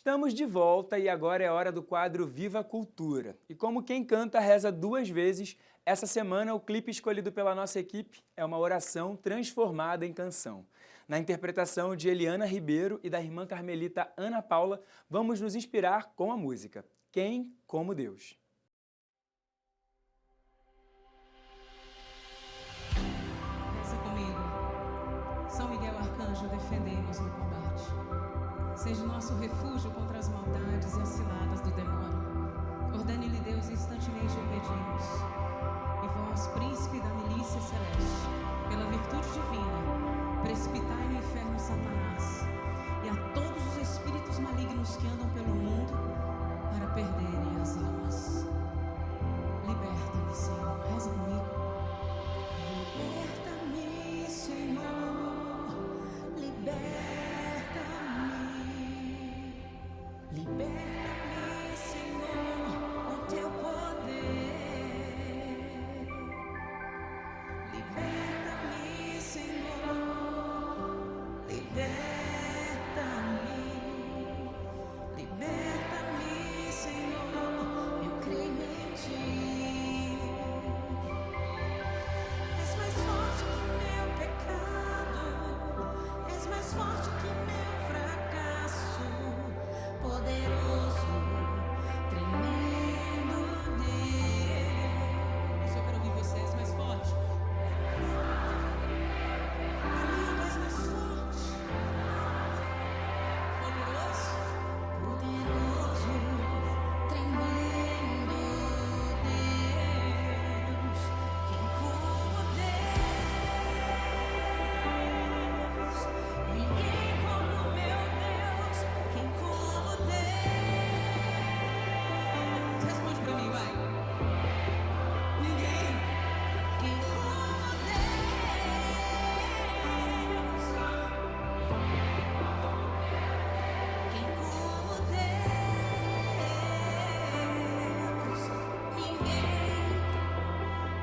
Estamos de volta e agora é hora do quadro Viva a Cultura. E como quem canta reza duas vezes, essa semana o clipe escolhido pela nossa equipe é uma oração transformada em canção. Na interpretação de Eliana Ribeiro e da irmã carmelita Ana Paula, vamos nos inspirar com a música Quem como Deus. Pensa comigo. São Miguel Arcanjo, defendei-nos no combate. Seja nosso refúgio contra as maldades e as ciladas do demônio. Ordene-lhe Deus, instantemente o pedimos. E vós, príncipe da milícia celeste, pela virtude divina, precipitai no inferno Satanás e a todos os espíritos malignos que andam pelo mundo para perderem as almas. Liberta-me, Senhor. Reza comigo. Liberta-me, Senhor. Liberta-me. Liberta-me, Senhor, com teu poder. Liberta-me, Senhor. Liberta-me. Liberta-me, Senhor. Eu creio em ti. És mais forte que meu pecado. És mais forte que meu fracasso. Poderoso, tremendo Deus. Eu quero ouvir vocês mais forte. Comigo és mais forte. Poderoso, poderoso, tremendo Deus. Quem como Deus? Ninguém como meu Deus. Quem como Deus? Responde pra mim, vai. Ninguém. Quem como Deus? Quem como Deus? Ninguém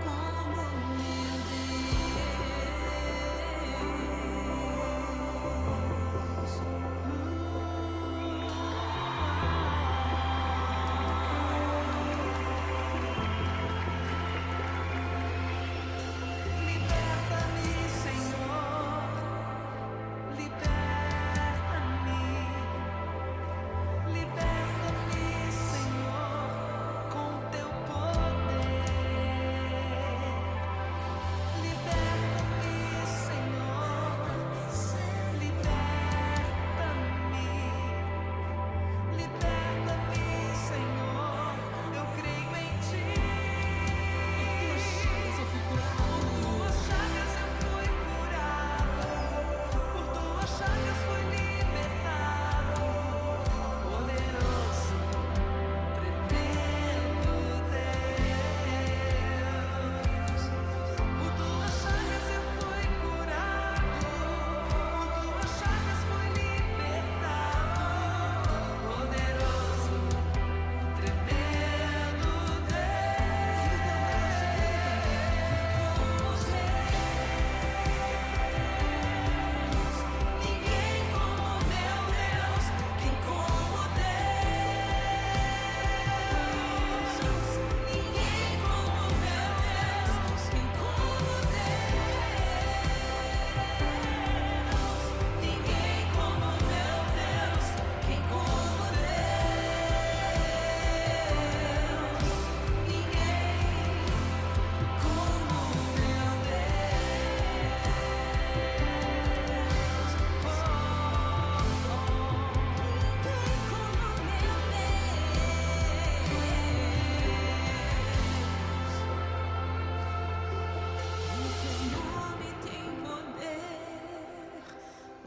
como meu Deus. Liberta-me, Senhor. Liberta-me. Liberta-me, Senhor, com teu poder. Liberta-me, Senhor. Liberta-me. Liberta-me, Senhor. Eu creio em ti. Por tuas chagas eu fui curado. Por tuas chagas fui libertado. Poderoso, tremendo Deus. Por tuas chagas eu fui curado. Por tuas chagas fui libertado. Poderoso, tremendo Deus. Ninguém como meu Deus. Quem como Deus? Ninguém como meu Deus. Quem como Deus? Ninguém como meu Deus. Quem como Deus? Ninguém como meu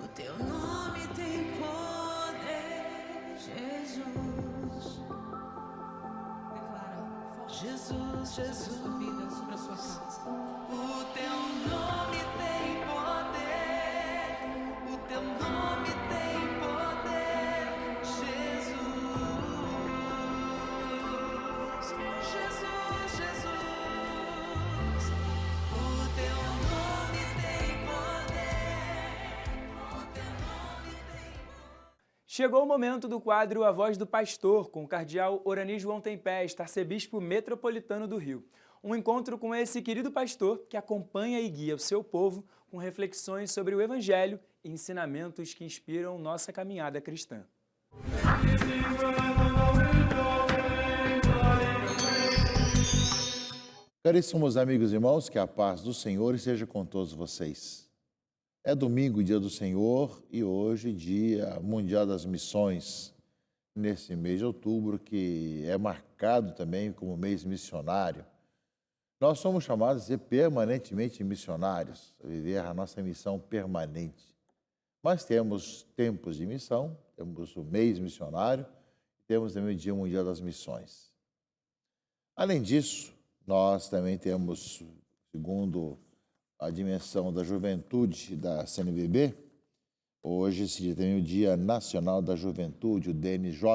O teu nome tem poder, Jesus. Declara forte. Jesus, Jesus. Sobre a sua vida, sobre a sua casa. O teu nome tem poder. O teu nome tem poder, Jesus. Jesus, Jesus. O teu nome tem poder. O teu nome tem poder. Chegou o momento do quadro A Voz do Pastor, com o cardeal Orani João Tempest, arcebispo metropolitano do Rio. Um encontro com esse querido pastor que acompanha e guia o seu povo com reflexões sobre o Evangelho e ensinamentos que inspiram nossa caminhada cristã. Caríssimos amigos e irmãos, que a paz do Senhor esteja com todos vocês. É domingo, dia do Senhor, e hoje, dia mundial das missões, nesse mês de outubro, que é marcado também como mês missionário. Nós somos chamados a ser permanentemente missionários, a viver a nossa missão permanente. Mas temos tempos de missão, temos o mês missionário, temos também o Dia Mundial das Missões. Além disso, nós também temos, segundo a dimensão da juventude da CNBB, hoje esse dia também o Dia Nacional da Juventude, o DNJ,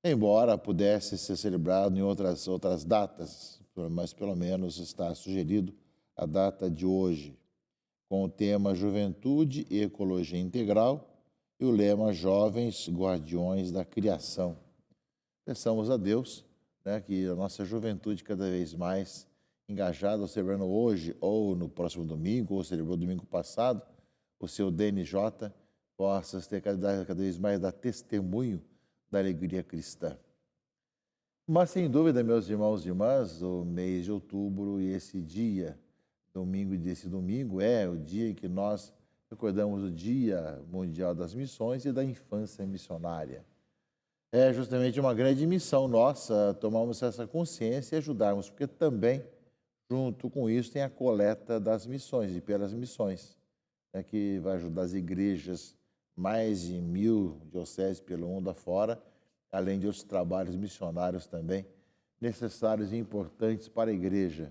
embora pudesse ser celebrado em outras datas, mas pelo menos está sugerido a data de hoje, com o tema Juventude e Ecologia Integral e o lema Jovens Guardiões da Criação. Peçamos a Deus, que a nossa juventude cada vez mais engajada, celebrando hoje ou no próximo domingo, ou celebrou domingo passado, o seu DNJ, possa ter cada vez mais dar testemunho da alegria cristã. Mas, sem dúvida, meus irmãos e irmãs, o mês de outubro e esse dia, desse domingo, é o dia em que nós recordamos o Dia Mundial das Missões e da Infância Missionária. É justamente uma grande missão nossa tomarmos essa consciência e ajudarmos, porque também, junto com isso, tem a coleta das missões e pelas missões, que vai ajudar as igrejas, mais de 1000 dioceses pelo mundo afora, além de outros trabalhos missionários também, necessários e importantes para a igreja.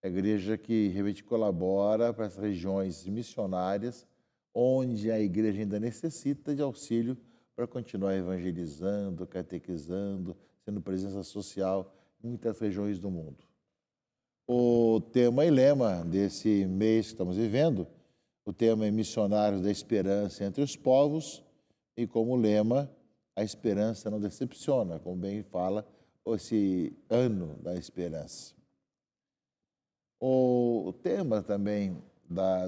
A igreja que realmente colabora para as regiões missionárias, onde a igreja ainda necessita de auxílio para continuar evangelizando, catequizando, sendo presença social em muitas regiões do mundo. O tema e lema desse mês que estamos vivendo, o tema é Missionários da Esperança entre os Povos, e como lema, a esperança não decepciona, como bem fala esse ano da esperança. O tema também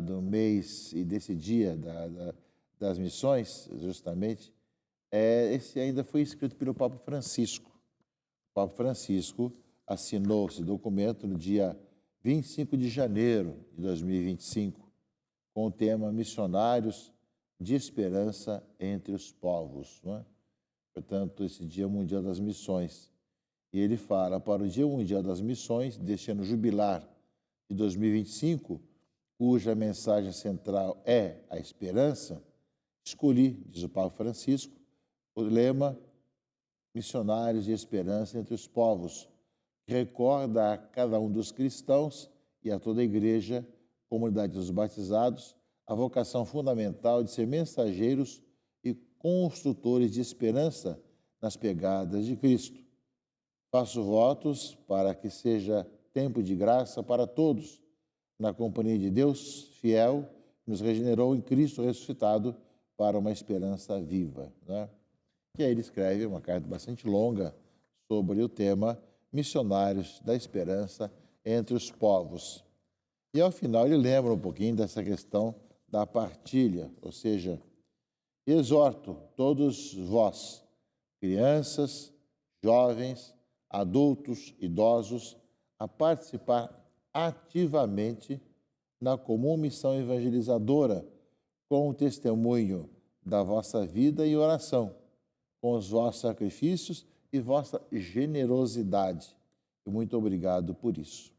do mês e desse dia das missões, justamente, esse ainda foi escrito pelo Papa Francisco. O Papa Francisco assinou esse documento no dia 25 de janeiro de 2025, com o tema Missionários de Esperança entre os Povos. Não é? Portanto, esse Dia Mundial das Missões. E ele fala, para o Dia Mundial das Missões, deste ano jubilar de 2025, cuja mensagem central é a esperança, escolhi, diz o Papa Francisco, o lema Missionários de Esperança entre os Povos, que recorda a cada um dos cristãos e a toda a igreja, comunidade dos batizados, a vocação fundamental de ser mensageiros e construtores de esperança nas pegadas de Cristo. Faço votos para que seja tempo de graça para todos, na companhia de Deus fiel, que nos regenerou em Cristo ressuscitado para uma esperança viva. Né? E aí ele escreve uma carta bastante longa sobre o tema Missionários da Esperança entre os Povos. E ao final ele lembra um pouquinho dessa questão da partilha, ou seja, exorto todos vós, crianças, jovens, adultos, idosos, a participar ativamente na comum missão evangelizadora, com o testemunho da vossa vida e oração, com os vossos sacrifícios e vossa generosidade. E muito obrigado por isso.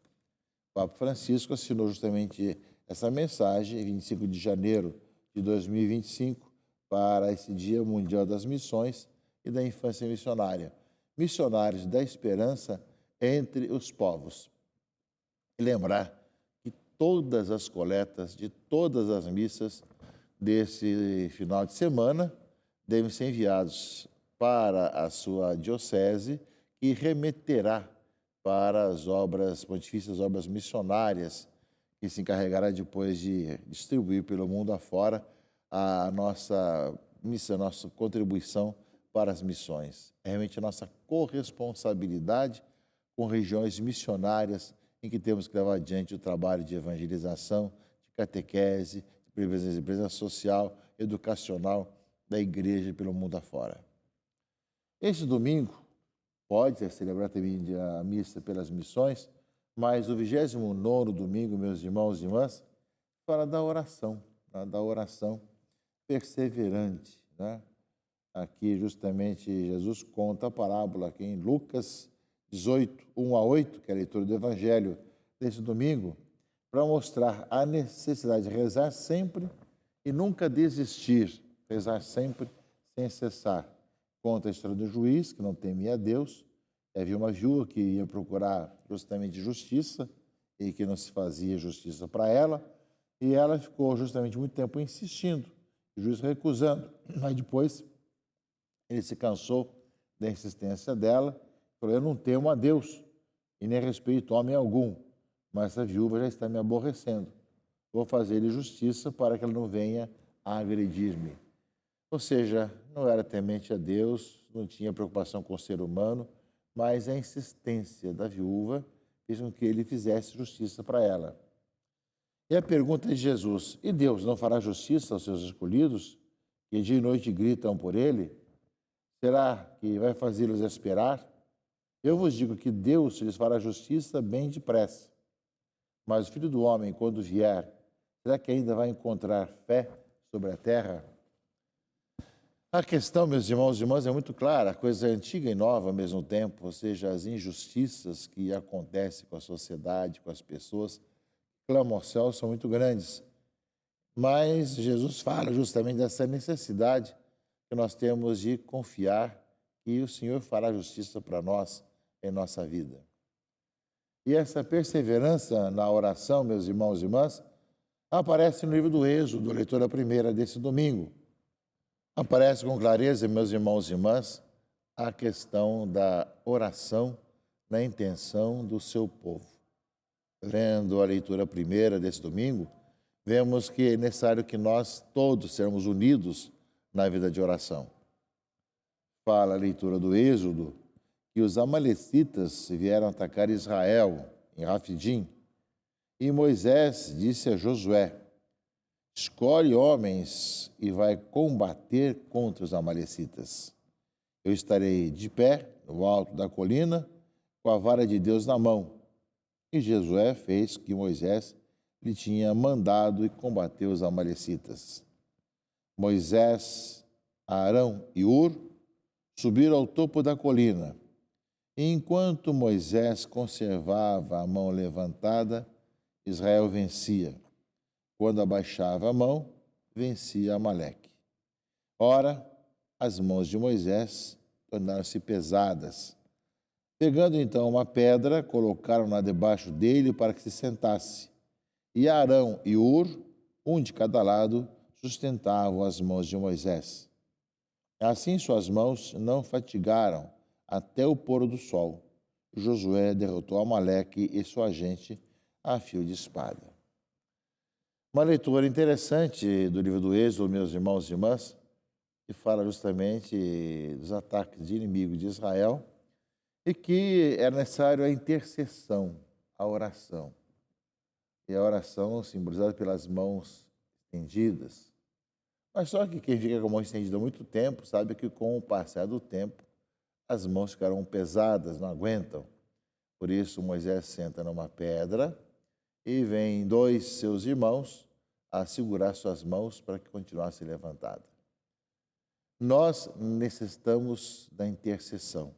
O Papa Francisco assinou justamente essa mensagem, em 25 de janeiro de 2025, para esse Dia Mundial das Missões e da Infância Missionária. Missionários da Esperança entre os povos. E lembrar que todas as coletas de todas as missas desse final de semana devem ser enviados para a sua diocese e remeterá para as obras pontifícias, obras missionárias, que se encarregará depois de distribuir pelo mundo afora a nossa missão, nossa contribuição para as missões. É realmente a nossa corresponsabilidade com regiões missionárias em que temos que levar adiante o trabalho de evangelização, de catequese, de presença social, educacional da igreja pelo mundo afora. Este domingo pode ser celebrado também a missa pelas missões, mas o 29º domingo, meus irmãos e irmãs, fala da oração perseverante, né? Aqui, justamente, Jesus conta a parábola aqui em Lucas 18, 1-8, que é a leitura do Evangelho desse domingo, para mostrar a necessidade de rezar sempre e nunca desistir, rezar sempre sem cessar. Conta a história do juiz, que não temia a Deus, e havia uma viúva que ia procurar justamente justiça e que não se fazia justiça para ela, e ela ficou justamente muito tempo insistindo, o juiz recusando, mas depois ele se cansou da insistência dela, falou: eu não temo a Deus e nem respeito homem algum, mas essa viúva já está me aborrecendo. Vou fazer-lhe justiça para que ela não venha a agredir-me. Ou seja, não era temente a Deus, não tinha preocupação com o ser humano, mas a insistência da viúva fez com que ele fizesse justiça para ela. E a pergunta de Jesus: e Deus não fará justiça aos seus escolhidos, que dia e noite gritam por ele? Será que vai fazê-los esperar? Eu vos digo que Deus lhes fará justiça bem depressa. Mas o Filho do Homem, quando vier, será que ainda vai encontrar fé sobre a terra? A questão, meus irmãos e irmãs, é muito clara, a coisa é antiga e nova ao mesmo tempo, ou seja, as injustiças que acontecem com a sociedade, com as pessoas, clamam ao céu, são muito grandes. Mas Jesus fala justamente dessa necessidade que nós temos de confiar que o Senhor fará justiça para nós em nossa vida. E essa perseverança na oração, meus irmãos e irmãs, aparece no livro do Êxodo, leitura primeira desse domingo. Aparece com clareza, meus irmãos e irmãs, a questão da oração na intenção do seu povo. Lendo a leitura primeira desse domingo, vemos que é necessário que nós todos sejamos unidos na vida de oração. Fala a leitura do Êxodo que os amalecitas vieram atacar Israel em Rafidim, e Moisés disse a Josué: escolhe homens e vai combater contra os amalecitas. Eu estarei de pé no alto da colina com a vara de Deus na mão. E Josué fez o que Moisés lhe tinha mandado e combateu os amalecitas. Moisés, Arão e Hur subiram ao topo da colina. E enquanto Moisés conservava a mão levantada, Israel vencia. Quando abaixava a mão, vencia Amaleque. Ora, as mãos de Moisés tornaram-se pesadas. Pegando então uma pedra, colocaram-na debaixo dele para que se sentasse. E Arão e Hur, um de cada lado, sustentavam as mãos de Moisés. Assim suas mãos não fatigaram até o pôr do sol. Josué derrotou Amaleque e sua gente a fio de espada. Uma leitura interessante do livro do Êxodo, meus irmãos e irmãs, que fala justamente dos ataques de inimigos de Israel e que é necessário a intercessão, a oração. E a oração simbolizada pelas mãos estendidas. Mas só que quem fica com a mão estendida há muito tempo sabe que com o passar do tempo as mãos ficarão pesadas, não aguentam. Por isso Moisés senta numa pedra e vem dois seus irmãos a segurar suas mãos para que continuasse levantada. Nós necessitamos da intercessão.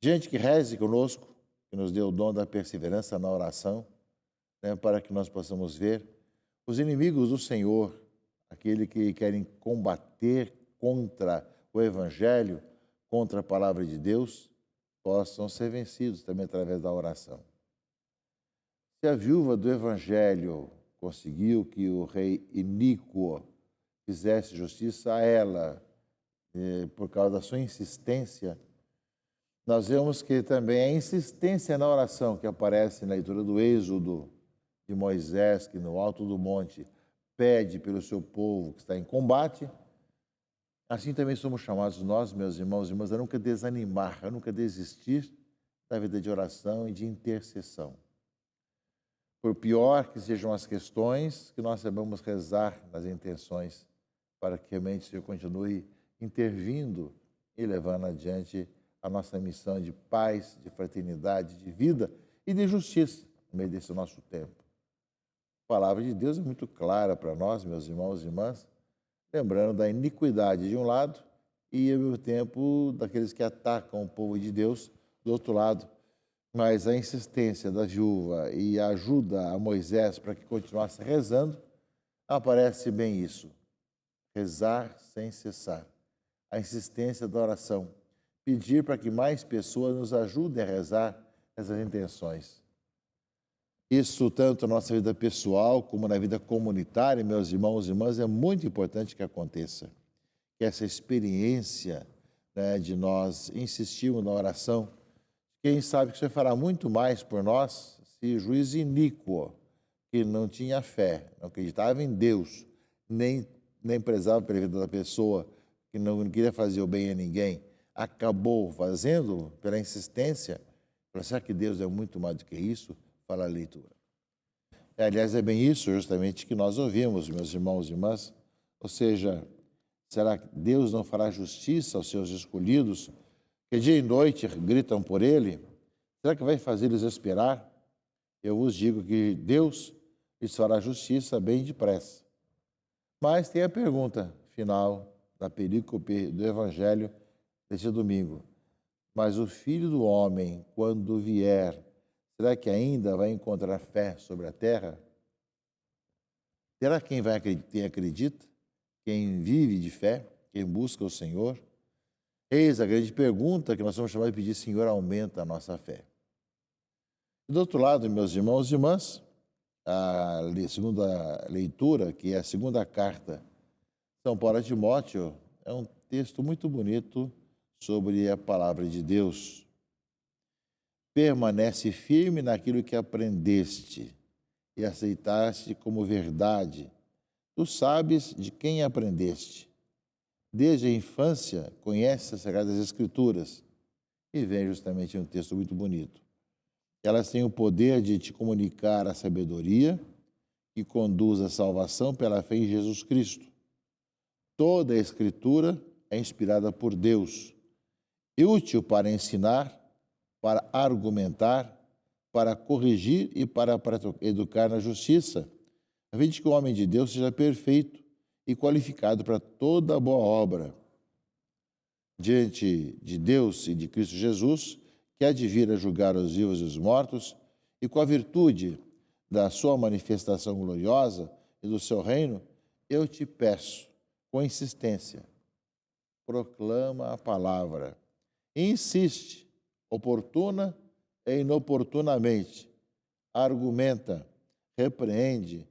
Gente que reze conosco, que nos dê o dom da perseverança na oração, né, para que nós possamos ver os inimigos do Senhor, aqueles que querem combater contra o Evangelho, contra a palavra de Deus, possam ser vencidos também através da oração. Se a viúva do Evangelho conseguiu que o rei iníquo fizesse justiça a ela, por causa da sua insistência, nós vemos que também a insistência na oração que aparece na leitura do Êxodo de Moisés, que no alto do monte pede pelo seu povo que está em combate, Assim também somos chamados nós, meus irmãos e irmãs, a nunca desanimar, a nunca desistir da vida de oração e de intercessão. Por pior que sejam as questões, que nós saibamos rezar nas intenções, para que realmente o Senhor continue intervindo e levando adiante a nossa missão de paz, de fraternidade, de vida e de justiça no meio desse nosso tempo. A palavra de Deus é muito clara para nós, meus irmãos e irmãs, lembrando da iniquidade de um lado e, ao mesmo tempo, daqueles que atacam o povo de Deus do outro lado. Mas a insistência da viúva e a ajuda a Moisés para que continuasse rezando, aparece bem isso. Rezar sem cessar. A insistência da oração. Pedir para que mais pessoas nos ajudem a rezar essas intenções. Isso, tanto na nossa vida pessoal como na vida comunitária, meus irmãos e irmãs, é muito importante que aconteça. Que essa experiência, né, de nós insistirmos na oração, quem sabe que o Senhor fará muito mais por nós se o juiz iníquo, que não tinha fé, não acreditava em Deus, nem prezava pela vida da pessoa, que não queria fazer o bem a ninguém, acabou fazendo pela insistência. Será que Deus é muito mais do que isso? Fala a leitura. Aliás, é bem isso justamente que nós ouvimos, meus irmãos e irmãs. Ou seja, será que Deus não fará justiça aos seus escolhidos, que dia e noite gritam por Ele? Será que vai fazê-los esperar? Eu vos digo que Deus lhes fará justiça bem depressa. Mas tem a pergunta final da perícope do Evangelho deste domingo. Mas o Filho do Homem, quando vier, será que ainda vai encontrar fé sobre a terra? Será quem acredita? Quem vive de fé? Quem busca o Senhor? Eis a grande pergunta que nós somos chamados de pedir: Senhor, aumenta a nossa fé. E do outro lado, meus irmãos e irmãs, a segunda leitura, que é a segunda carta de São Paulo a Timóteo, é um texto muito bonito sobre a palavra de Deus. Permanece firme naquilo que aprendeste e aceitaste como verdade. Tu sabes de quem aprendeste. Desde a infância conheces as Sagradas Escrituras. E vem justamente um texto muito bonito. Elas têm o poder de te comunicar a sabedoria que conduz à salvação pela fé em Jesus Cristo. Toda a Escritura é inspirada por Deus, útil para ensinar, para argumentar, para corrigir e para educar na justiça, a fim de que o homem de Deus seja perfeito e qualificado para toda boa obra. Diante de Deus e de Cristo Jesus, que há de vir a julgar os vivos e os mortos, e com a virtude da sua manifestação gloriosa e do seu reino, eu te peço, com insistência, proclama a palavra, e insiste, oportuna e inoportunamente, argumenta, repreende,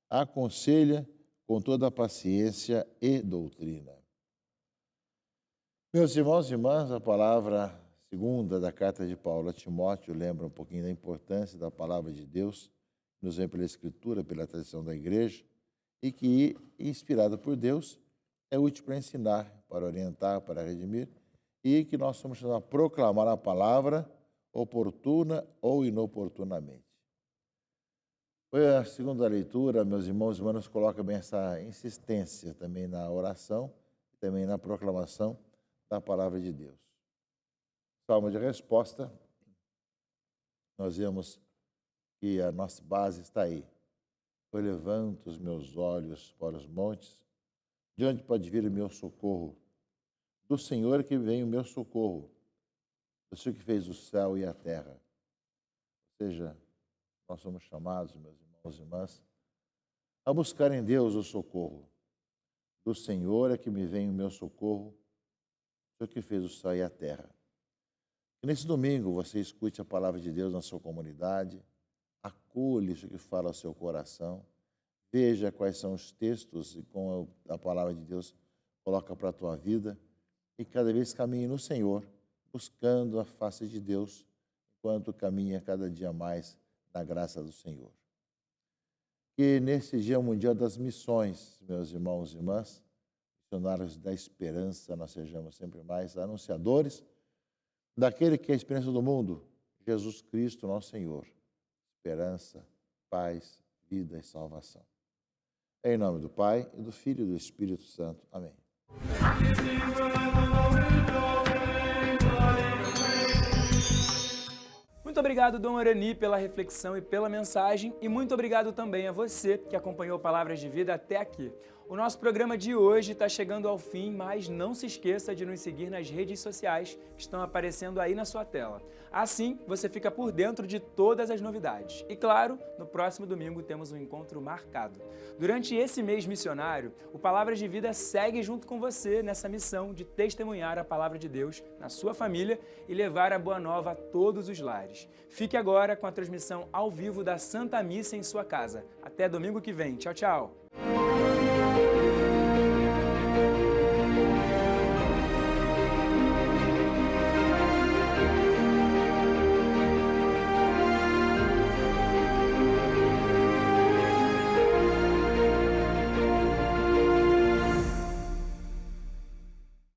aconselha com toda a paciência e doutrina. Meus irmãos e irmãs, a palavra segunda da carta de Paulo a Timóteo lembra um pouquinho da importância da palavra de Deus, que nos vem pela Escritura, pela tradição da Igreja, e que, inspirada por Deus, é útil para ensinar, para orientar, para redimir, e que nós somos chamados a proclamar a palavra oportuna ou inoportunamente. A segunda leitura, meus irmãos e irmãs, nos coloca bem essa insistência também na oração e também na proclamação da palavra de Deus. Salmo de resposta, nós vemos que a nossa base está aí. Eu levanto os meus olhos para os montes, de onde pode vir o meu socorro? Do Senhor que vem o meu socorro, do Senhor que fez o céu e a terra. Ou seja, nós somos chamados, meus irmãos e irmãs, a buscar em Deus o socorro. Do Senhor é que me vem o meu socorro, o Senhor que fez o céu e a terra. Que nesse domingo você escute a palavra de Deus na sua comunidade, acolha isso que fala ao seu coração, veja quais são os textos e como a palavra de Deus coloca para a tua vida, e cada vez caminhe no Senhor, buscando a face de Deus, enquanto caminha cada dia mais na graça do Senhor. Que nesse Dia Mundial das Missões, meus irmãos e irmãs, missionários da esperança, nós sejamos sempre mais anunciadores daquele que é a esperança do mundo, Jesus Cristo, nosso Senhor. Esperança, paz, vida e salvação. Em nome do Pai, e do Filho e do Espírito Santo. Amém. Muito obrigado, Dom Arani, pela reflexão e pela mensagem, e muito obrigado também a você que acompanhou Palavras de Vida até aqui. O nosso programa de hoje está chegando ao fim, mas não se esqueça de nos seguir nas redes sociais que estão aparecendo aí na sua tela. Assim, você fica por dentro de todas as novidades. E claro, no próximo domingo temos um encontro marcado. Durante esse mês missionário, o Palavras de Vida segue junto com você nessa missão de testemunhar a Palavra de Deus na sua família e levar a Boa Nova a todos os lares. Fique agora com a transmissão ao vivo da Santa Missa em sua casa. Até domingo que vem. Tchau, tchau!